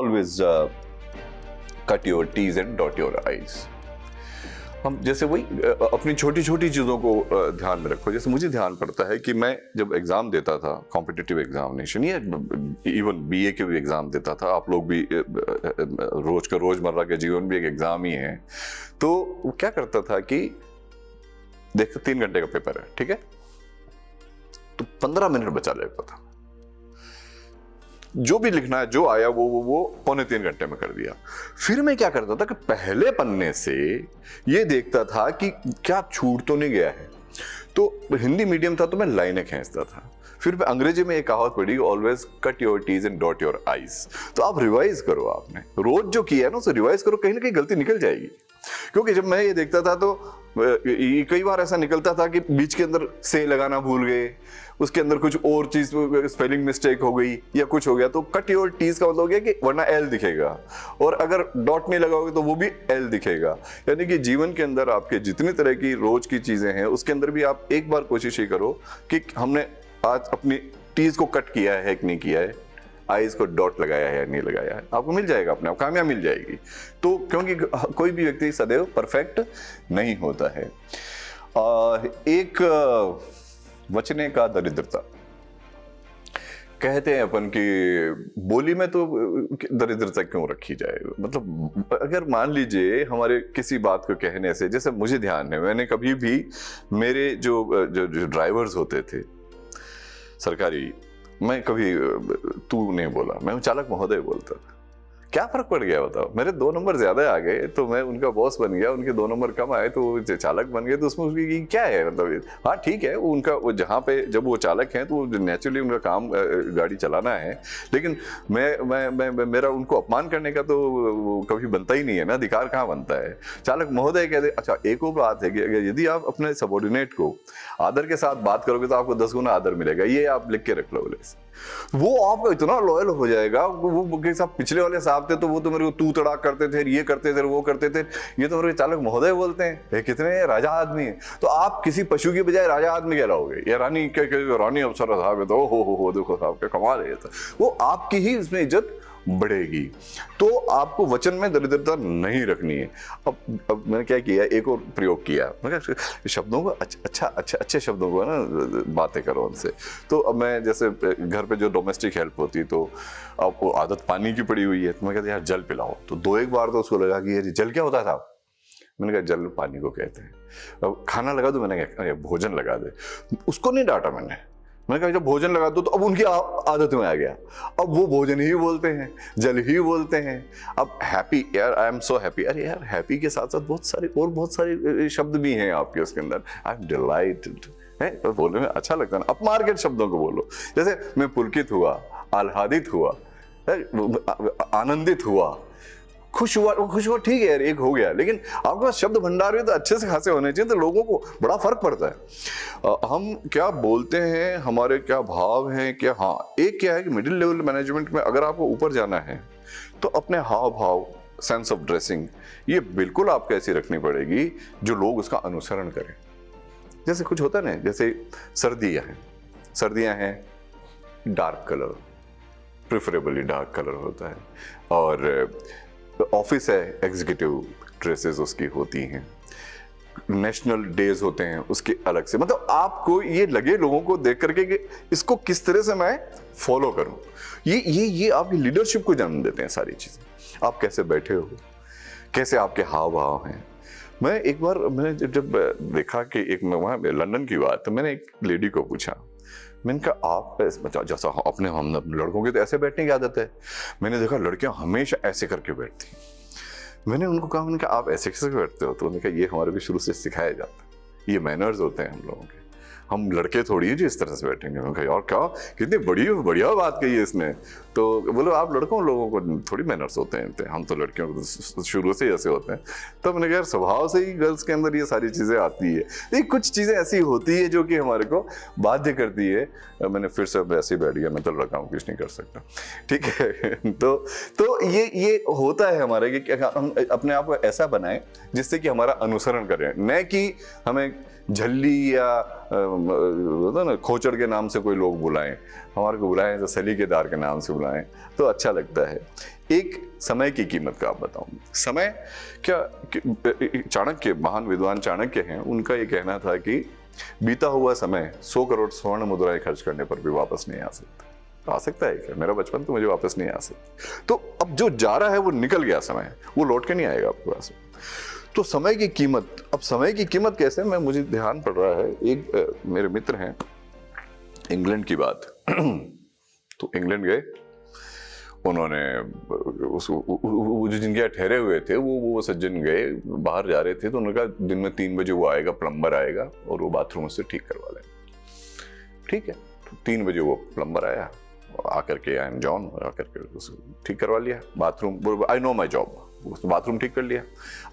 always cut your T's and dot your I's. हम जैसे वही अपनी छोटी छोटी चीज़ों को ध्यान में रखो। जैसे मुझे ध्यान पड़ता है कि मैं जब एग्ज़ाम देता था, कॉम्पिटिटिव एग्जामिनेशन या इवन बीए के भी एग्ज़ाम देता था, आप लोग भी रोज का रोज़मर्रा के जीवन भी एक एग्ज़ाम ही है, तो क्या करता था कि देखो 3 घंटे का पेपर है, ठीक है, तो 15 मिनट बचा लेता था, जो भी लिखना है जो आया वो 2.25 घंटे में कर दिया। फिर मैं क्या करता था कि पहले पन्ने से ये देखता था कि क्या छूट तो नहीं गया है। तो हिंदी मीडियम था तो मैं लाइनें खींचता था। फिर अंग्रेजी में एक कहावत पढ़ी, always cut your t's and dot your i's. तो आप रिवाइज करो, आपने रोज जो किया है ना उसे रिवाइज करो, कहीं ना कहीं गलती निकल जाएगी। क्योंकि जब मैं ये देखता था तो कई बार ऐसा निकलता था कि बीच के अंदर से लगाना भूल गए, उसके अंदर कुछ और चीज स्पेलिंग मिस्टेक हो गई या कुछ हो गया, तो कट योर टीज का मतलब हो गया कि वरना एल दिखेगा, और अगर डॉट नहीं लगाओगे तो वो भी एल दिखेगा। यानी कि जीवन के अंदर आपके जितनी तरह की रोज की चीजें हैं उसके अंदर भी आप एक बार कोशिश ही करो कि हमने आज अपनी टीज को कट किया है कि नहीं किया है, आईज को डॉट लगाया है या नहीं लगाया है, आपको मिल जाएगा, अपने आप कामयाब मिल जाएगी। तो क्योंकि कोई भी व्यक्ति सदैव परफेक्ट नहीं होता है। एक वचने का दरिद्रता, कहते हैं अपन कि बोली में तो दरिद्रता क्यों रखी जाए। मतलब अगर मान लीजिए हमारे किसी बात को कहने से, जैसे मुझे ध्यान है मैंने कभी भी मेरे जो ड्राइवर्स होते थे सरकारी, मैं कभी तू नहीं बोला, मैं चालक महोदय बोलता था। क्या फर्क पड़ गया बताओ, मेरे 2 नंबर ज्यादा आ गए तो मैं उनका बॉस बन गया, उनके 2 नंबर कम आए तो वो चालक बन गए, तो उसमें उसकी क्या है मतलब। हाँ ठीक है, वो उनका वो जहाँ पे जब वो चालक हैं तो नेचुरली उनका काम गाड़ी चलाना है, लेकिन मैं मेरा उनको अपमान करने का तो कभी बनता ही नहीं है ना, अधिकार कहाँ बनता है। चालक महोदय कहते, अच्छा एक और बात है कि अगर यदि आप अपने सबॉर्डिनेट को आदर के साथ बात करोगे तो आपको 10 गुना आदर मिलेगा, ये आप लिख के रख लो बोले, वो आपको इतना लॉयल हो जाएगा। वो के साथ पिछले वाले साहब थे तो वो तो मेरे को तू तड़ाक करते थे, ये करते थे, वो करते थे, ये तो मेरे चालक महोदय बोलते हैं, कितने राजा आदमी है। तो आप किसी पशु की बजाय राजा आदमी कह रहोगे, या रानी रानी अफसर साहब है तो हो देखो साहब क्या कमाल है, वो आपकी ही इसमें इज्जत बढ़ेगी। तो आपको वचन में दरिद्रता नहीं रखनी है। अब मैंने क्या किया, एक और प्रयोग किया, मैं शब्दों को अच्छे शब्दों को ना बातें करो उनसे। तो अब मैं जैसे घर पे जो डोमेस्टिक हेल्प होती तो अब वो आदत पानी की पड़ी हुई है, तो मैं कहता यार जल पिलाओ, तो 2-1 बार तो उसको लगा कि ये जल क्या होता था। मैंने कहा जल पानी को कहते हैं। अब खाना लगा दो, मैंने कहा भोजन लगा दे, उसको नहीं डांटा मैंने कहा जब भोजन लगा दो, तो अब उनकी आदत में आ गया, अब वो भोजन ही बोलते हैं, जल ही बोलते हैं। अब हैप्पी, यार आई एम सो हैप्पी, अरे यार हैप्पी के साथ साथ बहुत सारे शब्द भी हैं आपके उसके अंदर। आई एम डिलाइटेड है, तो बोलने में अच्छा लगता है ना। अपमार्केट शब्दों को बोलो, जैसे मैं पुलकित हुआ, आह्लादित हुआ, आनंदित हुआ, खुश हुआ ठीक है यार, एक हो गया, लेकिन आपके पास शब्द भंडार भी तो अच्छे से खासे होने चाहिए, तो लोगों को बड़ा फर्क पड़ता है हम क्या बोलते हैं, हमारे क्या भाव हैं, क्या। हाँ एक क्या है कि मिडिल लेवल मैनेजमेंट में अगर आपको ऊपर जाना है तो अपने हाव भाव, सेंस ऑफ ड्रेसिंग, ये बिल्कुल आपको ऐसी रखनी पड़ेगी जो लोग उसका अनुसरण करें। जैसे कुछ होता है ना, जैसे सर्दियां हैं dark colour, preferably dark colour होता है, और ऑफिस है एग्जीक्यूटिव ड्रेसेस उसकी होती हैं, नेशनल डेज होते हैं उसके अलग से। मतलब आपको ये लगे लोगों को देख करके कि इसको किस तरह से मैं फॉलो करूं, ये आपकी लीडरशिप को जन्म देते हैं सारी चीजें। आप कैसे बैठे हो, कैसे आपके हाव भाव हैं। मैं एक बार मैंने जब देखा कि एक वहाँ लंदन की बात, तो मैंने एक लेडी को पूछा, मैंने कहा आप जैसा अपने हम लड़कों की तो ऐसे बैठने की आदत है, मैंने देखा लड़कियां हमेशा ऐसे करके बैठती। मैंने उनको कहा, मैंने कहा आप ऐसे कैसे बैठते हो, तो उन्होंने कहा ये हमारे को शुरू से सिखाया जाता है, ये मैनर्स होते हैं हम लोगों के, हम लड़के थोड़ी है जो इस तरह से बैठेंगे। मैंने कहा और क्या, कितनी बढ़िया बात कही है इसने। तो बोलो आप लड़कों लोगों को थोड़ी मैनर्स होते हैं, हम तो लड़कियों को शुरू से ही ऐसे होते हैं। तो मैंने कहा स्वभाव से ही गर्ल्स के अंदर ये सारी चीज़ें आती है, ये कुछ चीज़ें ऐसी होती है जो कि हमारे को बाध्य करती है। मैंने फिर से ऐसे ही बैठ गया, मैं तो लड़का हूँ, कुछ नहीं कर सकता, ठीक है। तो ये होता है हमारे कि हम अपने आप को ऐसा बनाएं जिससे कि हमारा अनुसरण करें, न कि हमें झल्ली या ना खोचड़ के नाम से कोई लोग बुलाएं। हमारे को बुलाएं तो सलीकेदार के नाम से बुलाएं तो अच्छा लगता है। एक समय की कीमत का आप बताऊं। समय क्या, चाणक्य, महान विद्वान चाणक्य हैं, उनका ये कहना था कि बीता हुआ समय 100 करोड़ स्वर्ण मुद्राएं खर्च करने पर भी वापस नहीं आ सकता। आ सकता है क्या? मेरा बचपन तो मुझे वापस नहीं आ सकता। तो अब जो जा रहा है वो निकल गया समय, वो लौट के नहीं आएगा आपके पास। तो समय की कीमत, अब समय की कीमत कैसे, मुझे ध्यान पड़ रहा है, एक मेरे मित्र हैं, इंग्लैंड की बात तो इंग्लैंड गए, उन्होंने वो जो जिनके यहाँ ठहरे हुए थे वो सज्जन गए, बाहर जा रहे थे, तो उन्होंने कहा दिन में 3 बजे वो आएगा, प्लम्बर आएगा और वो बाथरूम उससे ठीक करवा लेंगे। ठीक है, तो 3 बजे वो प्लम्बर आया, आकर के आई एम जॉन, आकर के उसको ठीक करवा लिया bathroom, I know my job, उसने बाथरूम ठीक कर लिया।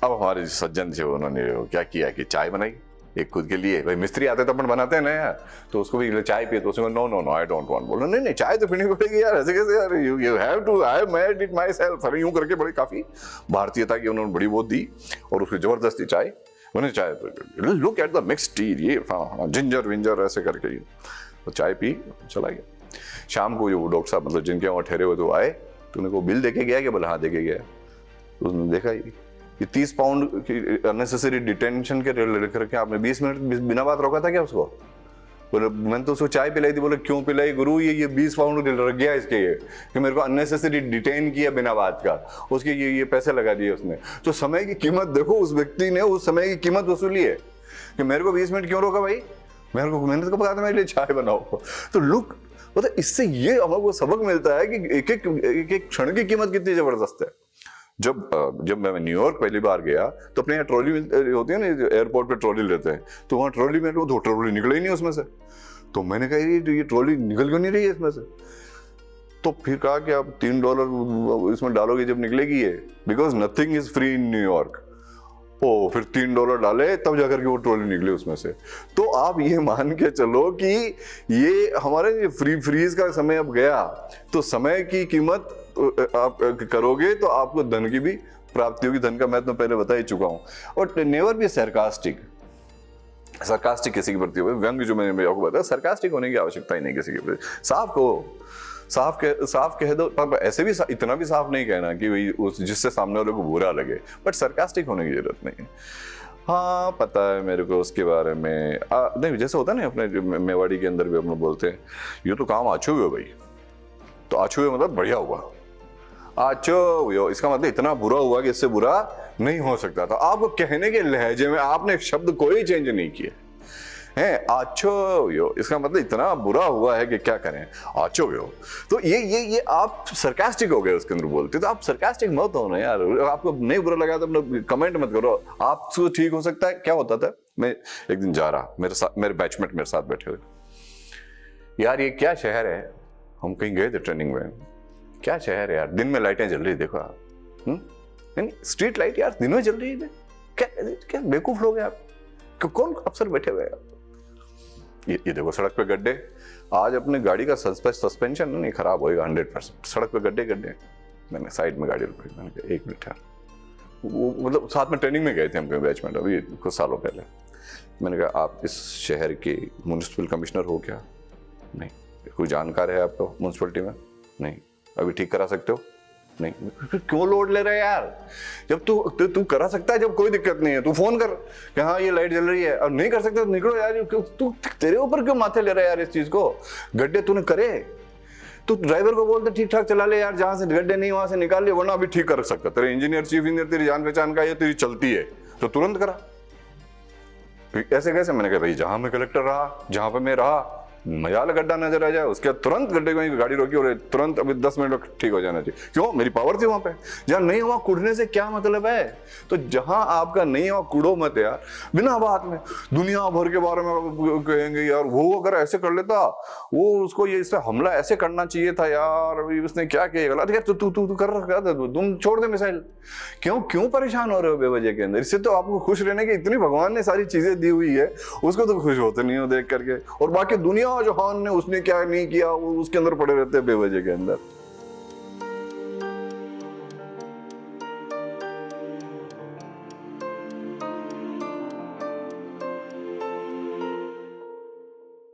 अब हमारे सज्जन थे, उन्होंने क्या किया कि चाय बनाई एक खुद के लिए। भाई मिस्त्री आते तो अपन बनाते हैं ना यार, तो उसको भी चाय पिए, तो उसने no no no I don't want, बोला नहीं नहीं चाय तो पीनी पड़ेगी यार, ऐसे कैसे यार, you have to, I made it myself. अरे यूं करके बड़ी काफी भारतीयता की उन्होंने बड़ी वो दी, और उसकी जबरदस्ती चाय, मैंने चाय look at the mix T, ये जिंजर विंजर ऐसे करके तो चाय पी, चला गया। शाम को जो डॉक्टर साहब, मतलब जिनके वहाँ ठहरे हुए तो आए, तो उनको बिल देके गया, कि बोला हाँ देके गया। तो उसने देखा कि 30 पाउंड की अननेसेसरी डिटेंशन के करके आपने 20 मिनट बिना बात रोका था क्या उसको? बोले मैंने तो उसको चाय पिलाई थी। बोले क्यों पिलाई गुरु, ये 20 पाउंड रख गया इसके, ये कि मेरे को अननेसेसरी डिटेन किया बिना बात का, उसके ये पैसे लगा दिए उसने। तो समय की कीमत देखो, उस व्यक्ति ने उस समय की कीमत वसूली है कि मेरे को 20 मिनट क्यों रोका भाई, मेरे को मेहनत का पता था, मेरे लिए चाय बनाओ। तो लुक, मतलब इससे ये हमको सबक मिलता है कि एक एक क्षण की कीमत कितनी जबरदस्त है। जब मैं न्यूयॉर्क पहली बार गया, तो अपने यहाँ ट्रॉली होती है ना, एयरपोर्ट पे ट्रॉली लेते हैं, तो वहाँ ट्रॉली में तो ट्रॉली निकले ही नहीं उसमें से। तो मैंने कहा ये ट्रॉली निकल क्यों नहीं रही है इसमें से? तो फिर कहा कि आप $3 इसमें डालोगे जब निकलेगी ये, because nothing is free in New York. ओ फिर $3 डाले तब जाकर के वो ट्रॉली निकले उसमें से। तो आप ये मान के चलो कि ये हमारे फ्रीज का समय अब गया, तो समय की कीमत आप करोगे तो आपको धन की भी प्राप्ति होगी। धन का मैं तो पहले बता ही चुका हूं। और नेवर बी सरकास्टिक किसी के प्रति, व्यंग जो मैंने आपको बताया, सरकास्टिक होने की आवश्यकता ही नहीं किसी के प्रति। साफ कहो, साफ कह दो, पर ऐसे भी इतना भी साफ नहीं कहना कि भाई उस जिससे सामने वाले को बुरा लगे, बट सरकास्टिक होने की जरूरत नहीं है। हाँ पता है मेरे को उसके बारे में, नहीं जैसे होता है ना अपने मेवाड़ी के अंदर भी हम लोग बोलते हैं, ये तो काम अच्छे हुए भाई, तो अच्छे हुए मतलब बढ़िया हुआ, अच्छो, इसका मतलब इतना बुरा हुआ कि इससे बुरा नहीं हो सकता था। आपको कहने के लहजे में आपने शब्द कोई चेंज नहीं किए हैं, अच्छो यो, इसका मतलब इतना बुरा हुआ है कि क्या करें, अच्छो यो। तो ये आप सरकास्टिक हो गए उसके अंदर बोलते, तो आप सरकास्टिक मत हो ना यार। आपको नहीं बुरा लगा तो कमेंट मत करो, आपसे ठीक हो सकता है। क्या होता था, मैं एक दिन जा रहा, मेरे बैचमेट मेरे साथ बैठे हुए, यार ये क्या शहर है, हम कहीं गए थे ट्रेनिंग में, क्या शहर है यार, दिन में लाइटें जल रही, देखो आप, नहीं स्ट्रीट लाइट यार दिन में जल रही है, क्या बेवकूफ लोग हैं आप, कौन अफसर बैठे हुए हैं। ये देखो सड़क पे गड्ढे, आज अपने गाड़ी का सस्पेंशन नहीं खराब होएगा 100%, सड़क पे गड्ढे। मैंने साइड में गाड़ी रुकी, मैंने कहा 1 मिनट यार, वो मतलब साथ में ट्रेनिंग में गए थे हम कहीं बैचमेंट, अभी कुछ सालों पहले। मैंने कहा आप इस शहर के म्युनिसिपल कमिश्नर हो क्या? नहीं। कोई जानकार है आपको म्युनिसिपलिटी में? नहीं। अभी ठीक करा सकते हो? नहीं। क्यों लोड ले रहे यार, जब तू करा सकता है, जब कोई दिक्कत नहीं है तू फोन कर कि हाँ ये लाइट जल रही है, और नहीं कर सकते तो निकलो यार, तू तेरे ऊपर क्यों माथे ले रहा है यार इस चीज को। गड्ढे तूने करे, तू ड्राइवर को बोलते ठीक ठाक चला ले यार, जहां से गड्ढे नहीं वहां से निकाल ले, वरना अभी ठीक कर सकता। तेरे इंजीनियर, चीफ इंजीनियर तेरी जान पहचान का, ये तेरी चलती है तो तुरंत करा। ऐसे कैसे? मैंने कहा भाई जहां मैं कलेक्टर रहा, जहां पे मैं रहा, मजाल गड्ढा नजर आ जाए, उसके बाद तुरंत गड्ढे में गाड़ी रोकी और तुरंत अभी 10 मिनट में ठीक हो जाना चाहिए। क्यों? मेरी पावर थी वहां पे। जहां नहीं हुआ कुड़ने से क्या मतलब है? तो जहां आपका नहीं हुआ कुड़ो मत यार, बिना बात में दुनिया भर के बारे में कहेंगे यार, वो अगर ऐसे कर लेता, वो उसको ये इससे हमला ऐसे करना चाहिए था यार, उसने क्या किया गलत। यार तू कर रखा था, तुम छोड़ दे मिसाइल। क्यों परेशान हो रहे हो बेवजह के अंदर? इससे तो आपको खुश रहने की इतनी भगवान ने सारी चीजें दी हुई है, उसको तो खुश होते नहीं हो देख करके, और बाकी दुनिया जहान ने उसने क्या नहीं किया वो उसके अंदर पड़े रहते हैं बेवजह के अंदर।